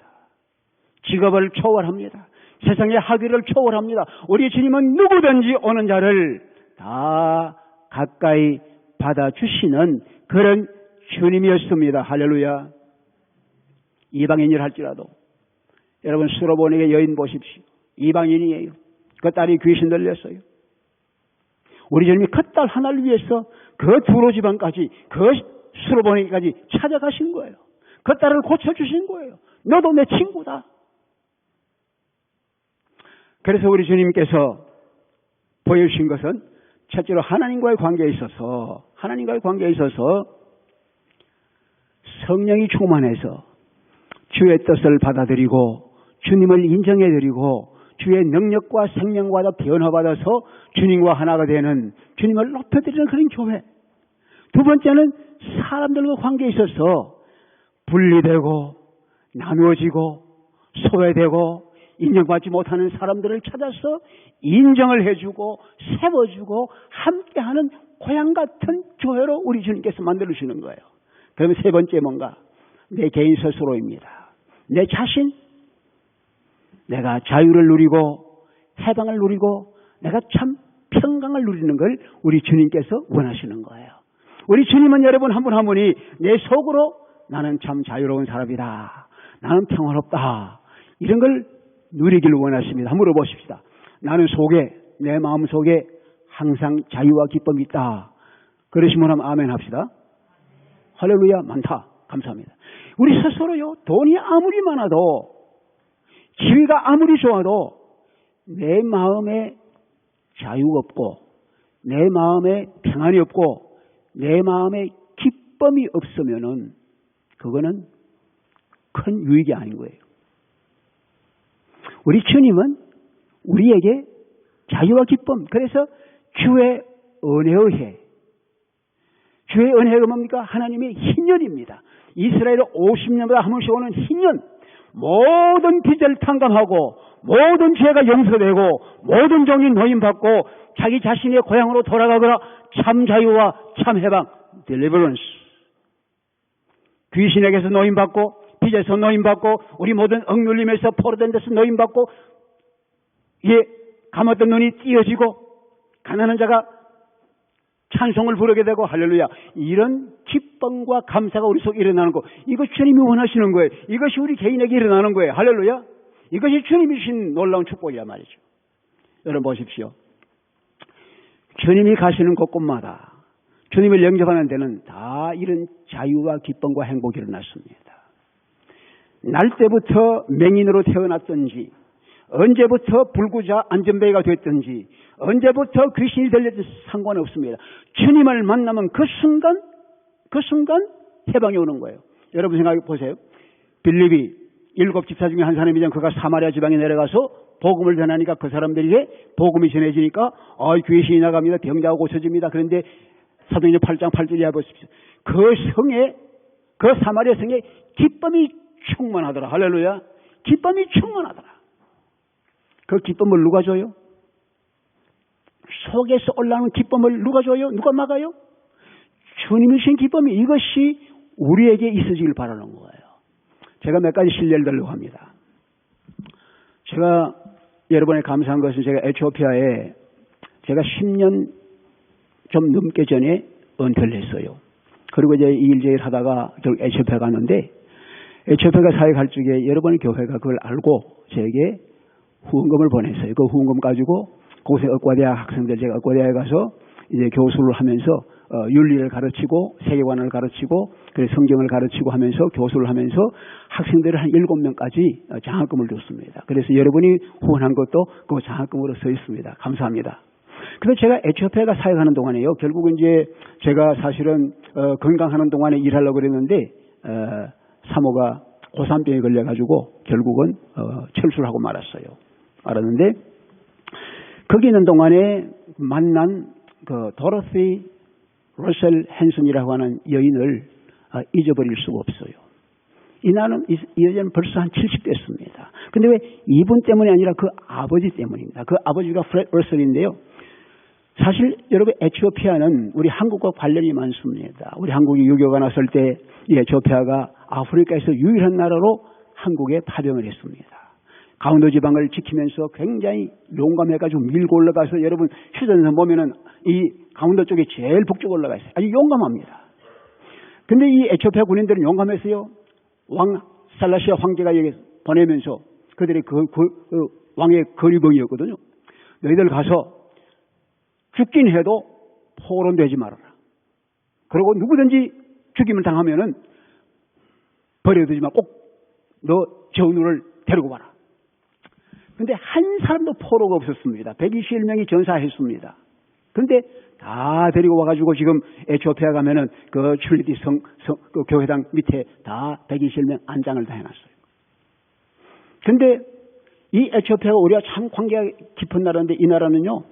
직업을 초월합니다. 세상의 학위를 초월합니다. 우리 주님은 누구든지 오는 자를 다 가까이 받아주시는 그런 주님이었습니다. 할렐루야. 이방인이라 할지라도 여러분 수로보니게 여인 보십시오. 이방인이에요. 그 딸이 귀신 들렸어요. 우리 주님이 그 딸 하나를 위해서 그 두로 지방까지 그 수로보니까지 찾아가신 거예요. 그 딸을 고쳐주신 거예요. 너도 내 친구다. 그래서 우리 주님께서 보여주신 것은 첫째로 하나님과의 관계에 있어서 성령이 충만해서 주의 뜻을 받아들이고 주님을 인정해드리고 주의 능력과 생명과 변화받아서 주님과 하나가 되는, 주님을 높여드리는 그런 교회. 두 번째는 사람들과 관계에 있어서 분리되고 나누어지고 소외되고 인정받지 못하는 사람들을 찾아서 인정을 해주고 세워주고 함께하는 고향 같은 교회로 우리 주님께서 만들어주시는 거예요. 그러면 세 번째 뭔가? 내 개인 스스로입니다. 내 자신, 내가 자유를 누리고 해방을 누리고 내가 참 평강을 누리는 걸 우리 주님께서 원하시는 거예요. 우리 주님은 여러분 한 분 한 분이 내 속으로 나는 참 자유로운 사람이다, 나는 평화롭다, 이런 걸 누리기를 원하십니다. 한번 물어보십시다. 나는 속에, 내 마음 속에 항상 자유와 기쁨이 있다. 그러시면 한번 아멘 합시다. 할렐루야. 많다. 감사합니다. 우리 스스로요, 돈이 아무리 많아도, 지위가 아무리 좋아도 내 마음에 자유가 없고 내 마음에 평안이 없고 내 마음에 기쁨이 없으면은 그거는 큰 유익이 아닌 거예요. 우리 주님은 우리에게 자유와 기쁨, 그래서 주의 은혜의 해. 주의 은혜가 뭡니까? 하나님의 희년입니다. 이스라엘은 50년마다 한 번씩 오는 희년. 모든 빚을 탕감하고 모든 죄가 용서되고 모든 종이 노임받고 자기 자신의 고향으로 돌아가거나 참 자유와 참 해방, deliverance. 귀신에게서 노임받고 빚에서 노임받고 우리 모든 억눌림에서 포로된 데서 노임받고 감았던 눈이 띄어지고 가난한 자가 찬송을 부르게 되고 할렐루야. 이런 기쁨과 감사가 우리 속에 일어나는 거, 이거 주님이 원하시는 거예요. 이것이 우리 개인에게 일어나는 거예요. 할렐루야. 이것이 주님이 주신 놀라운 축복이란 말이죠. 여러분 보십시오. 주님이 가시는 곳곳마다 주님을 영접하는 데는 다 이런 자유와 기쁨과 행복이 일어났습니다. 날 때부터 맹인으로 태어났든지 언제부터 불구자 안전뱅이가 됐든지 언제부터 귀신이 들렸든지 상관없습니다. 주님을 만나면 그 순간 해방이 오는 거예요. 여러분 생각해 보세요. 빌립이 7 집사 중에 한 사람이잖아요. 그가 사마리아 지방에 내려가서 복음을 전하니까 그 사람들에게 복음이 전해지니까 귀신이 나갑니다. 병자가 고쳐집니다. 그런데 사도행전 8장 8절에 보십시오. 그 성에, 그 사마리아 성에 기쁨이 충만하더라. 할렐루야. 기쁨이 충만하더라. 그 기쁨을 누가 줘요? 속에서 올라오는 기쁨을 누가 줘요? 누가 막아요? 주님이 주신 기쁨이, 이것이 우리에게 있어지길 바라는 거예요. 제가 몇 가지 실례를 들려고 합니다. 제가 여러분에 감사한 것은 제가 에티오피아에 제가 10년 좀 넘게 전에 은퇴를 했어요. 그리고 이제 일제일 하다가 결국 에티오피아 갔는데 에티오피아가 사회 갈 적에 여러분의 교회가 그걸 알고 제게 후원금을 보냈어요. 그 후원금 가지고 거기서 의과대학 학생들, 제가 의과대학에 가서 이제 교수를 하면서 윤리를 가르치고 세계관을 가르치고 그리고 성경을 가르치고 하면서 교수를 하면서 학생들을 한 7명까지 장학금을 줬습니다. 그래서 여러분이 후원한 것도 그 장학금으로 써 있습니다. 감사합니다. 그래서 제가 에티오피아가 사역하는 동안에요. 결국은 이제 제가 사실은 건강하는 동안에 일하려고 그랬는데 사모가 고산병에 걸려가지고 결국은 철수를 하고 말았는데 거기 있는 동안에 만난 그 도로시 러셀 헨슨이라고 하는 여인을 잊어버릴 수가 없어요. 이 여자는 벌써 한 70 됐습니다. 근데 왜 이분 때문이 아니라 그 아버지 때문입니다. 그 아버지가 프레드 러셀인데요. 사실 여러분 에티오피아는 우리 한국과 관련이 많습니다. 우리 한국이 유교가 났을 때 에티오피아가 아프리카에서 유일한 나라로 한국에 파병을 했습니다. 강원도 지방을 지키면서 굉장히 용감해가지고 밀고 올라가서 여러분 휴전선 보면은 이 강원도 쪽에 제일 북쪽 올라가 있어요. 아주 용감합니다. 근데 이 에티오피아 군인들은 용감했어요. 왕 살라시아 황제가 여기 보내면서 그들이 그 왕의 거리병이었거든요. 너희들 가서 죽긴 해도 포론되지 말아라. 그리고 누구든지 죽임을 당하면은 버려두지 마. 꼭 너 전우를 데리고 와라. 근데 한 사람도 포로가 없었습니다. 121명이 전사했습니다. 근데 다 데리고 와가지고 지금 에티오피아 가면은 그 트리니티 그 교회당 밑에 다 121명 안장을 다 해놨어요. 근데 이 에티오피아가 우리가 참 관계가 깊은 나라인데 이 나라는요,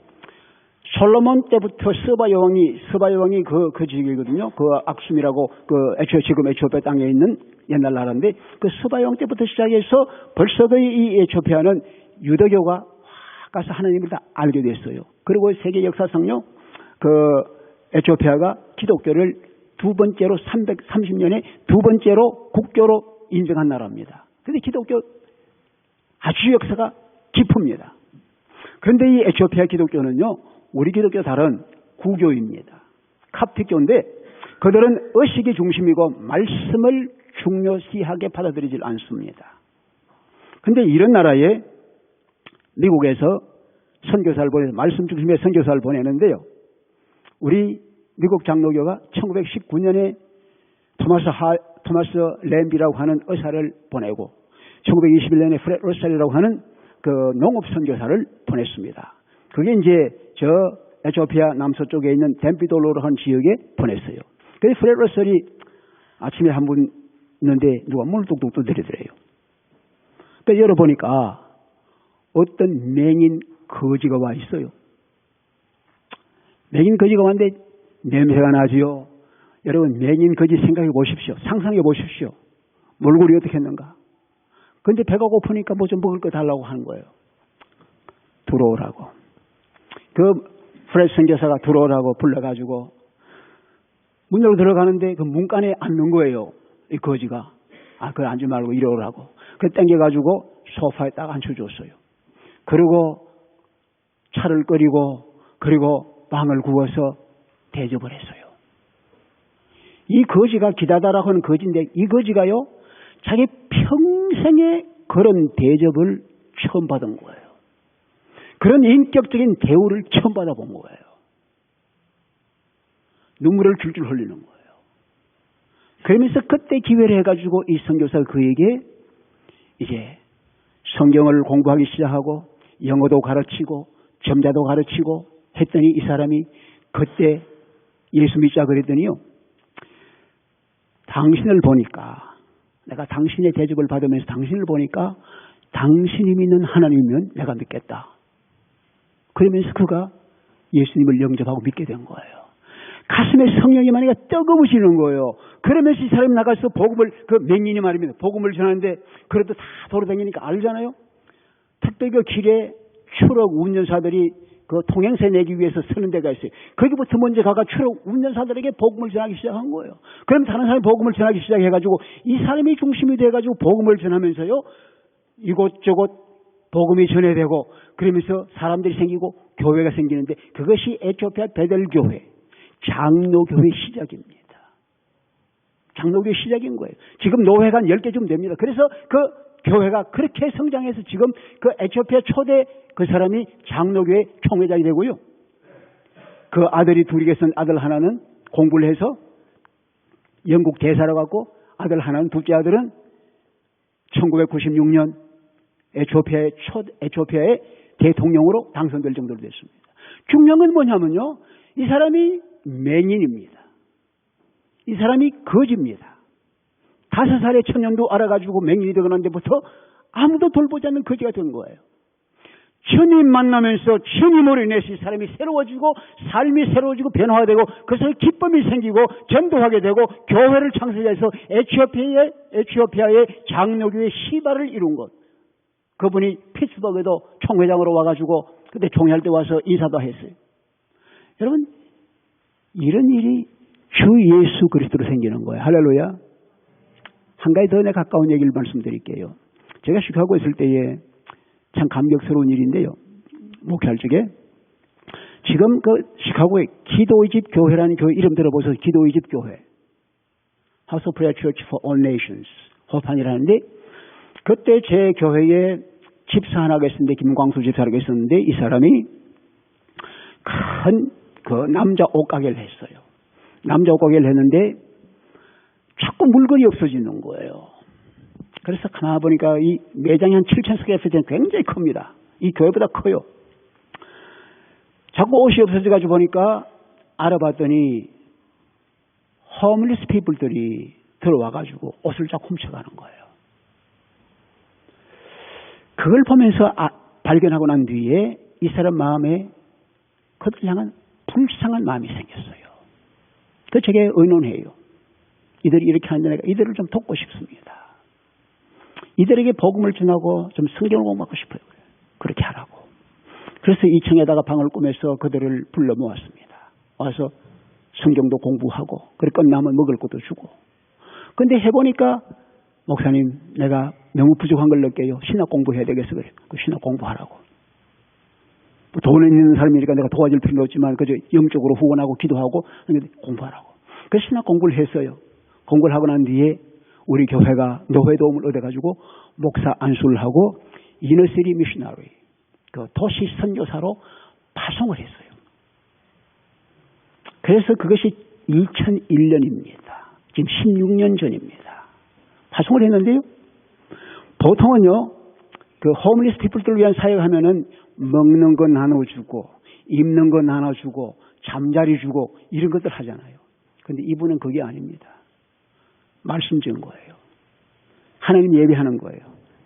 솔로몬 때부터 스바 여왕이 그 지역이거든요. 그 악숨이라고 지금 에티오피아 땅에 있는 옛날 나라인데 그 스바 여왕 때부터 시작해서 벌써 이 에티오피아는 유대교가 확 가서 하나님을 다 알게 됐어요. 그리고 세계 역사상요, 그 에티오피아가 기독교를 두 번째로 330년에 두 번째로 국교로 인정한 나라입니다. 그런데 기독교 아주 역사가 깊습니다. 그런데 이 에티오피아 기독교는요, 우리 기독교 다른 구교입니다. 카프틱교인데 그들은 의식이 중심이고 말씀을 중요시하게 받아들이질 않습니다. 그런데 이런 나라에 미국에서 선교사를 말씀 중심의 선교사를 보내는데요. 우리 미국 장로교가 1919년에 토마스 램비라고 하는 의사를 보내고 1921년에 프레드 러셀이라고 하는 그 농업 선교사를 보냈습니다. 그게 이제 저 에티오피아 남서쪽에 있는 덴피돌로로 한 지역에 보냈어요. 그래서 프레드 러셀이 아침에 한 분 있는데 누가 문을 뚝뚝 두드리더래요. 그래서 열어보니까 어떤 맹인 거지가 와 있어요. 맹인 거지가 왔는데 냄새가 나지요. 여러분 맹인 거지 생각해 보십시오. 상상해 보십시오. 몰골이 어떻게 했는가. 그런데 배가 고프니까 뭐 좀 먹을 거 달라고 하는 거예요. 들어오라고. 그 프레드 선교사가 들어오라고 불러가지고 문 열고 들어가는데 그 문간에 앉는 거예요. 이 거지가. 그걸 앉지 말고 이리 오라고. 그 땡겨가지고 소파에 딱 앉혀줬어요. 그리고 차를 끓이고 그리고 빵을 구워서 대접을 했어요. 이 거지가 기다다라고 하는 거지인데 이 거지가요, 자기 평생에 그런 대접을 처음 받은 거예요. 그런 인격적인 대우를 처음 받아본 거예요. 눈물을 줄줄 흘리는 거예요. 그러면서 그때 기회를 해가지고 이 선교사가 그에게 이제 성경을 공부하기 시작하고 영어도 가르치고 점자도 가르치고 했더니 이 사람이 그때 예수 믿자 그랬더니요, 당신을 보니까, 내가 당신의 대접을 받으면서 당신을 보니까 당신이 믿는 하나님이면 내가 믿겠다. 그러면서 그가 예수님을 영접하고 믿게 된 거예요. 가슴에 성령이 많이가 뜨거우시는 거예요. 그러면서 이 사람이 나가서 복음을, 그 맹인이 말입니다. 복음을 전하는데 그래도 다 돌아다니니까 알잖아요. 특별히 그 길에 트럭 운전사들이 그 통행세 내기 위해서 서는 데가 있어요. 거기부터 먼저 가가 트럭 운전사들에게 복음을 전하기 시작한 거예요. 그럼 다른 사람이 복음을 전하기 시작해가지고 이 사람이 중심이 돼가지고 복음을 전하면서요, 이곳저곳 복음이 전해되고 그러면서 사람들이 생기고 교회가 생기는데 그것이 에티오피아 베델교회, 장로교회 시작입니다. 장로교회 시작인 거예요. 지금 노회가 한 10개쯤 됩니다. 그래서 그 교회가 그렇게 성장해서 지금 그 에티오피아 초대 그 사람이 장로교회 총회장이 되고요. 그 아들이 둘이 계신 아들 하나는 공부를 해서 영국 대사로 갔고 아들 하나는 둘째 아들은 1996년 에티오피아의 대통령으로 당선될 정도로 됐습니다. 중요한 건 뭐냐면요. 이 사람이 맹인입니다. 이 사람이 거지입니다. 5살에 천년도 알아가지고 맹인이 되고 난 데부터 아무도 돌보지 않는 거지가 된 거예요. 주님 만나면서 주님으로 인해서 이 사람이 새로워지고 삶이 새로워지고 변화되고 그래서 기쁨이 생기고 전도하게 되고 교회를 창설해서 에티오피아의 장로교회 시바를 이룬 것. 그분이 피츠버그에도 총회장으로 와가지고 그때 총회할 때 와서 인사도 했어요. 여러분 이런 일이 주 예수 그리스도로 생기는 거예요. 할렐루야. 한 가지 더 내 가까운 얘기를 말씀드릴게요. 제가 시카고에 있을 때에 참 감격스러운 일인데요. 목회할 적에 지금 그 시카고에 기도의 집 교회라는 교회 이름 들어보셔서 기도의 집 교회 House of Prayer Church for All Nations 호판이라는데 그때 제 교회에 집사 하나 계셨는데 김광수 집사라고 있었는데 이 사람이 큰 그 남자 옷가게를 했어요. 남자 옷가게를 했는데 자꾸 물건이 없어지는 거예요. 그래서 가만 보니까 이 매장이 한 7,000스퀘어피트는 굉장히 큽니다. 이 교회보다 커요. 자꾸 옷이 없어져가지고 보니까 알아봤더니 홈리스 피플들이 들어와가지고 옷을 자꾸 훔쳐가는 거예요. 그걸 보면서 발견하고 난 뒤에 이 사람 마음에 그들 향한 불쌍한 마음이 생겼어요. 그 제게 의논해요. 이들이 이렇게 하는데 내가 이들을 좀 돕고 싶습니다. 이들에게 복음을 전하고 좀 성경을 공부하고 싶어요. 그렇게 하라고. 그래서 2층에다가 방을 꾸며서 그들을 불러 모았습니다. 와서 성경도 공부하고 그리고 끝나면 먹을 것도 주고. 근데 해보니까 목사님 내가 너무 부족한 걸 느껴요. 신학 공부해야 되겠어. 그래. 그 신학 공부하라고. 뭐 돈 있는 사람이니까 내가 도와줄 필요는 없지만 그저 영적으로 후원하고 기도하고 공부하라고. 그래서 신학 공부를 했어요. 공부를 하고 난 뒤에 우리 교회가 노회 도움을 얻어가지고 목사 안수를 하고 이너시리 미셔너리 그 도시 선교사로 파송을 했어요. 그래서 그것이 2001년입니다. 지금 16년 전입니다. 파송을 했는데요. 보통은요, 그 홈리스 피플들을 위한 사역하면은 먹는 건 나눠주고 입는 건 나눠주고 잠자리 주고 이런 것들 하잖아요. 근데 이분은 그게 아닙니다. 말씀 준 거예요. 하나님 예배하는 거예요.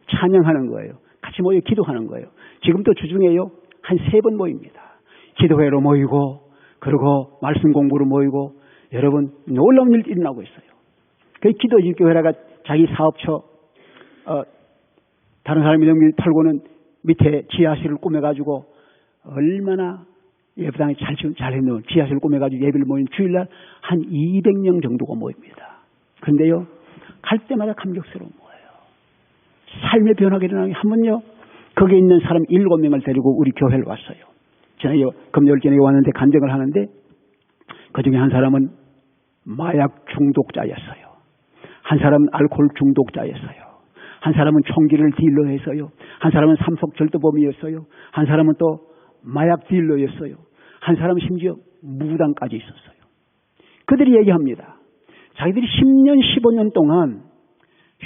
찬양하는 거예요. 같이 모여 기도하는 거예요. 지금도 주중에요. 한 3번 모입니다. 기도회로 모이고 그리고 말씀 공부로 모이고 여러분 놀라운 일이 일어나고 있어요. 그 기도교회라가 자기 사업처 다른 사람이 털고는 밑에 지하실을 꾸며가지고 얼마나 예배당이 잘했노. 지하실을 꾸며가지고 예배를 모인 주일날 한 200명 정도가 모입니다. 그런데요, 갈 때마다 감격스러운 거예요. 삶의 변화가 일어나는 게 한 번요, 거기에 있는 사람 7명을 데리고 우리 교회를 왔어요. 저는 금요일 저녁에 왔는데 간증을 하는데 그 중에 한 사람은 마약 중독자였어요. 한 사람은 알코올 중독자였어요. 한 사람은 총기를 딜러했어요. 한 사람은 삼속절도범이었어요. 한 사람은 또 마약 딜러였어요. 한 사람은 심지어 무당까지 있었어요. 그들이 얘기합니다. 자기들이 10년, 15년 동안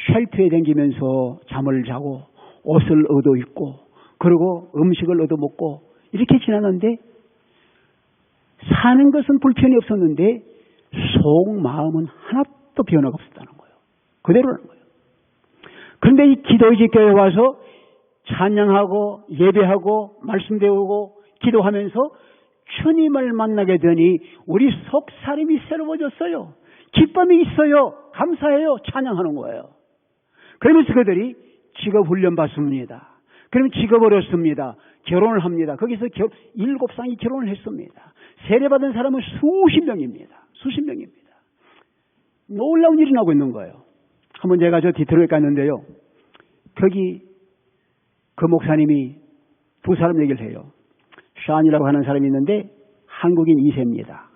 쉘터에 댕기면서 잠을 자고 옷을 얻어 입고 그리고 음식을 얻어 먹고 이렇게 지났는데 사는 것은 불편이 없었는데 속 마음은 하나도 변화가 없었다는 거예요. 그대로라는 거예요. 그런데 이 기도의 집 교회에 와서 찬양하고 예배하고 말씀 배우고 기도하면서 주님을 만나게 되니 우리 속사람이 새로워졌어요. 기쁨이 있어요. 감사해요. 찬양하는 거예요. 그러면서 그들이 직업 훈련 받습니다. 그러면 직업을 얻습니다. 결혼을 합니다. 거기서 7쌍이 결혼을 했습니다. 세례받은 사람은 수십 명입니다. 놀라운 일이 나고 있는 거예요. 한번 제가 저 디트로이트 갔는데요. 거기 그 목사님이 두 사람 얘기를 해요. 샤안이라고 하는 사람이 있는데 한국인 2세입니다.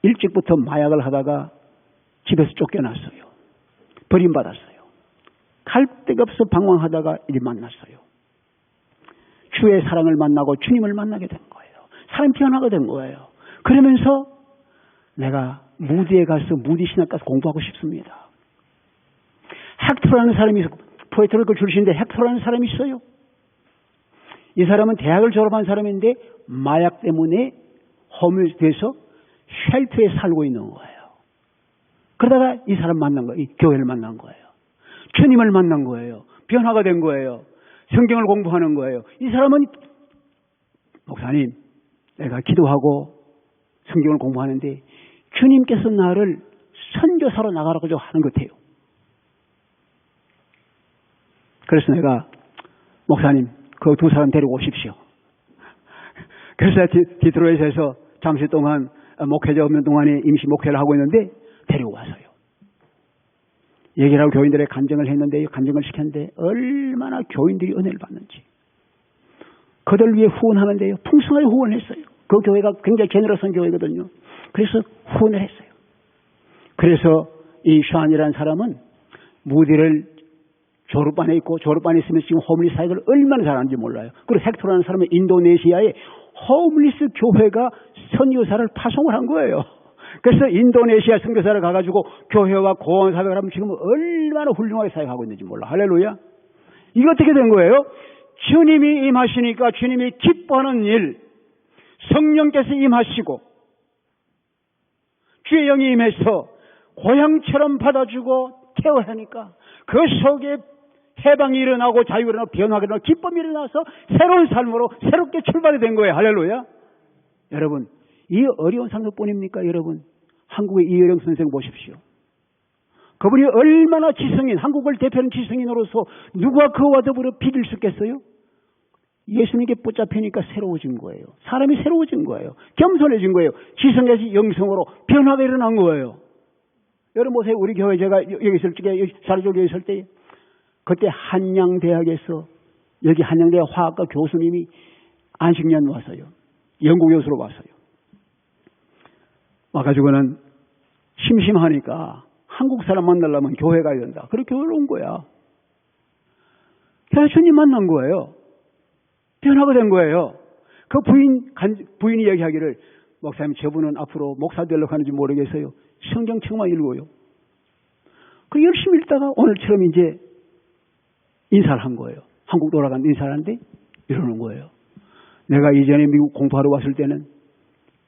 일찍부터 마약을 하다가 집에서 쫓겨났어요. 버림받았어요. 갈 데가 없어 방황하다가 이리 만났어요. 주의 사랑을 만나고 주님을 만나게 된 거예요. 사람 변화가 된 거예요. 그러면서 내가 무디에 가서 무디 신학 가서 공부하고 싶습니다. 헥터라는 사람이 있어. 포에트리코 출신인데 헥터라는 사람이 있어요. 이 사람은 대학을 졸업한 사람인데 마약 때문에 허물돼서 쉘터에 살고 있는 거예요. 그러다가 이 사람 만난 거예요. 이 교회를 만난 거예요. 주님을 만난 거예요. 변화가 된 거예요. 성경을 공부하는 거예요. 이 사람은 목사님, 내가 기도하고 성경을 공부하는데 주님께서 나를 선교사로 나가라고 하는 것 같아요. 그래서 내가 목사님, 그 두 사람 데리고 오십시오. 그래서 디트로이트에서 잠시 동안 목회자 없는 동안에 임시 목회를 하고 있는데 데리고 왔어요. 얘기를 하고 교인들의 간증을 했는데, 간증을 시켰는데 얼마나 교인들이 은혜를 받는지. 그들 위해 후원하는데요, 풍성하게 후원했어요. 그 교회가 굉장히 제너러스한 교회거든요. 그래서 후원을 했어요. 그래서 이 샤안이라는 사람은 무디를 졸업반에 있고, 졸업반에 있으면 지금 호물리스 사역을 얼마나 잘하는지 몰라요. 그리고 헥토라는 사람은 인도네시아에 호물리스 교회가 선교사를 파송을 한 거예요. 그래서 인도네시아 선교사를 가가지고 교회와 고원 사역을 하면 지금 얼마나 훌륭하게 사역하고 있는지 몰라. 할렐루야. 이게 어떻게 된 거예요? 주님이 임하시니까 주님이 기뻐하는 일, 성령께서 임하시고 주의 영이 임해서 고향처럼 받아주고 케어하니까 그 속에 해방이 일어나고 자유가 일어나고 변화가 일어나고 기쁨이 일어나서 새로운 삶으로 새롭게 출발이 된 거예요. 할렐루야. 여러분, 이 어려운 상황뿐입니까? 여러분, 한국의 이혜령 선생 보십시오. 그분이 얼마나 지성인, 한국을 대표하는 지성인으로서 누가 그와 더불어 비길 수 있겠어요? 예수님께 붙잡히니까 새로워진 거예요. 사람이 새로워진 거예요. 겸손해진 거예요. 지성에서 영성으로 변화가 일어난 거예요. 여러분 보세요. 우리 교회 제가 여기 있을 때, 사르조교에 있을 때 그때 한양대학에서, 여기 한양대학 화학과 교수님이 안식년 왔어요. 영국 교수로 왔어요. 와가지고는 심심하니까 한국 사람 만나려면 교회 가야 된다. 그렇게 교회로 온 거야. 그래서 주님 만난 거예요. 변화가 된 거예요. 그 부인이 얘기하기를, 목사님, 저분은 앞으로 목사 되려고 하는지 모르겠어요. 성경책만 읽어요. 그 열심히 읽다가 오늘처럼 이제 인사를 한 거예요. 한국 돌아간 인사를 하는데 이러는 거예요. 내가 이전에 미국 공부하러 왔을 때는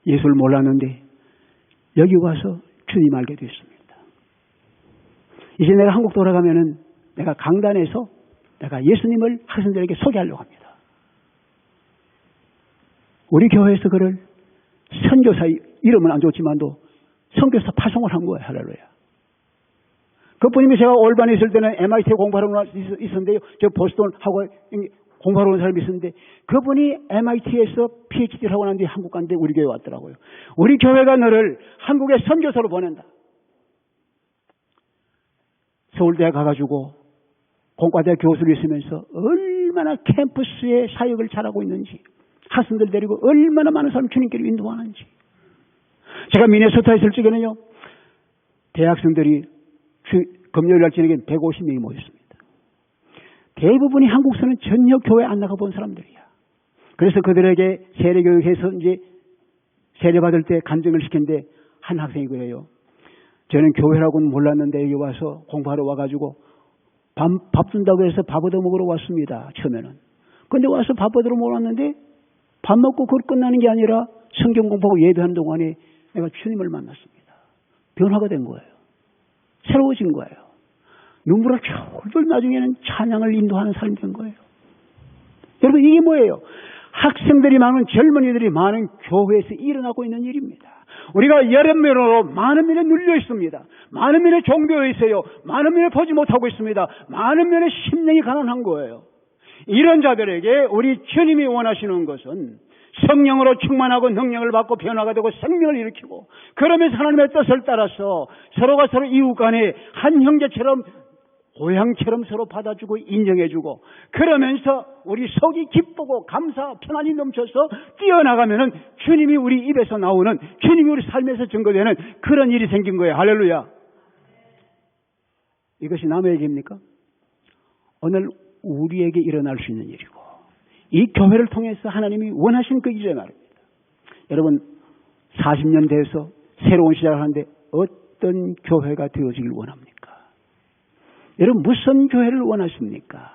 예수를 몰랐는데 여기 와서 주님 알게 됐습니다. 이제 내가 한국 돌아가면은 내가 강단에서 내가 예수님을 학생들에게 소개하려고 합니다. 우리 교회에서 그를 선교사, 이름은 안 좋지만도 선교사 파송을 한 거예요. 할렐루야. 그뿐이면 제가 올반에 있을 때는 MIT에 공부하러 있었는데요. 저 보스턴하고 공부하러 온 사람이 있었는데 그분이 MIT에서 PhD를 하고 난 뒤에 한국 갔는데 우리 교회 왔더라고요. 우리 교회가 너를 한국의 선교사로 보낸다. 서울대에 가가지고 공과대 교수로 있으면서 얼마나 캠퍼스의 사역을 잘하고 있는지, 학생들 데리고 얼마나 많은 사람 주님께로 인도하는지. 제가 미네소타에 있을 적에는요, 대학생들이 금요일 날 저녁에 150명이 모였습니다. 대부분이 한국서는 전혀 교회 안 나가본 사람들이야. 그래서 그들에게 세례교육해서 이제 세례받을 때 간증을 시켰는데 한 학생이 그래요. 저는 교회라고는 몰랐는데 여기 와서 공부하러 와가지고 밥 준다고 해서 밥 얻어 먹으러 왔습니다. 처음에는. 근데 와서 밥 얻으러 먹으러 왔는데 밥 먹고 그걸 끝나는 게 아니라 성경 공부하고 예배하는 동안에 내가 주님을 만났습니다. 변화가 된 거예요. 새로워진 거예요. 눈물을 졸졸 나중에는 찬양을 인도하는 사람이 된 거예요. 여러분, 이게 뭐예요? 학생들이 많은, 젊은이들이 많은 교회에서 일어나고 있는 일입니다. 우리가 여러 면으로 많은 면에 눌려 있습니다. 많은 면에 종교에 있어요. 많은 면에 보지 못하고 있습니다. 많은 면에 심령이 가난한 거예요. 이런 자들에게 우리 주님이 원하시는 것은 성령으로 충만하고 능력을 받고 변화가 되고 생명을 일으키고, 그러면서 하나님의 뜻을 따라서 서로가 서로 이웃 간에 한 형제처럼 고향처럼 서로 받아주고 인정해주고, 그러면서 우리 속이 기쁘고 감사 평안이 넘쳐서 뛰어나가면은 주님이 우리 입에서 나오는, 주님이 우리 삶에서 증거되는 그런 일이 생긴 거예요. 할렐루야. 이것이 남의 얘기입니까? 오늘 우리에게 일어날 수 있는 일이고, 이 교회를 통해서 하나님이 원하신 그 일에 말입니다. 여러분, 40년 돼서 새로운 시작을 하는데 어떤 교회가 되어지길 원합니까? 여러분 무슨 교회를 원하십니까?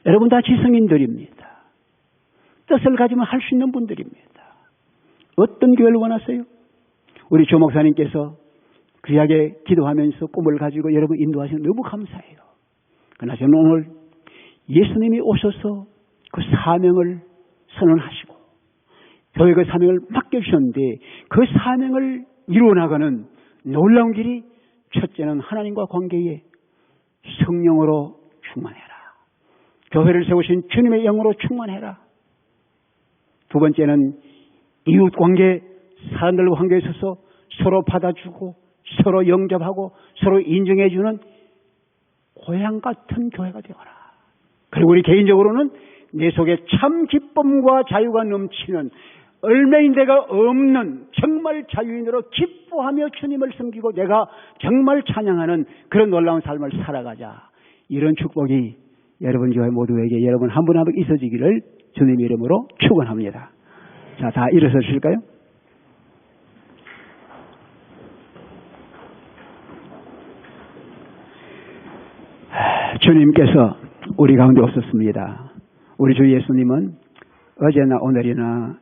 여러분 다 지성인들입니다. 뜻을 가지면 할 수 있는 분들입니다. 어떤 교회를 원하세요? 우리 조 목사님께서 귀하게 기도하면서 꿈을 가지고 여러분 인도하시는 너무 감사해요. 그러나 저는 오늘 예수님이 오셔서 그 사명을 선언하시고 교회 그 사명을 맡겨주셨는데 그 사명을 이루어나가는 놀라운 길이 첫째는 하나님과 관계에 성령으로 충만해라. 교회를 세우신 주님의 영으로 충만해라. 두 번째는 이웃관계, 사람들과 관계에 있어서 서로 받아주고 서로 영접하고 서로 인정해주는 고향 같은 교회가 되어라. 그리고 우리 개인적으로는 내 속에 참 기쁨과 자유가 넘치는 얼매인 데가 없는 정말 자유인으로 기뻐하며 주님을 섬기고 내가 정말 찬양하는 그런 놀라운 삶을 살아가자. 이런 축복이 여러분 교회 모두에게 여러분 한 분 한 분 있어지기를 주님의 이름으로 축원합니다. 자, 다 일어서 주실까요? 주님께서 우리 가운데 오셨습니다. 우리 주 예수님은 어제나 오늘이나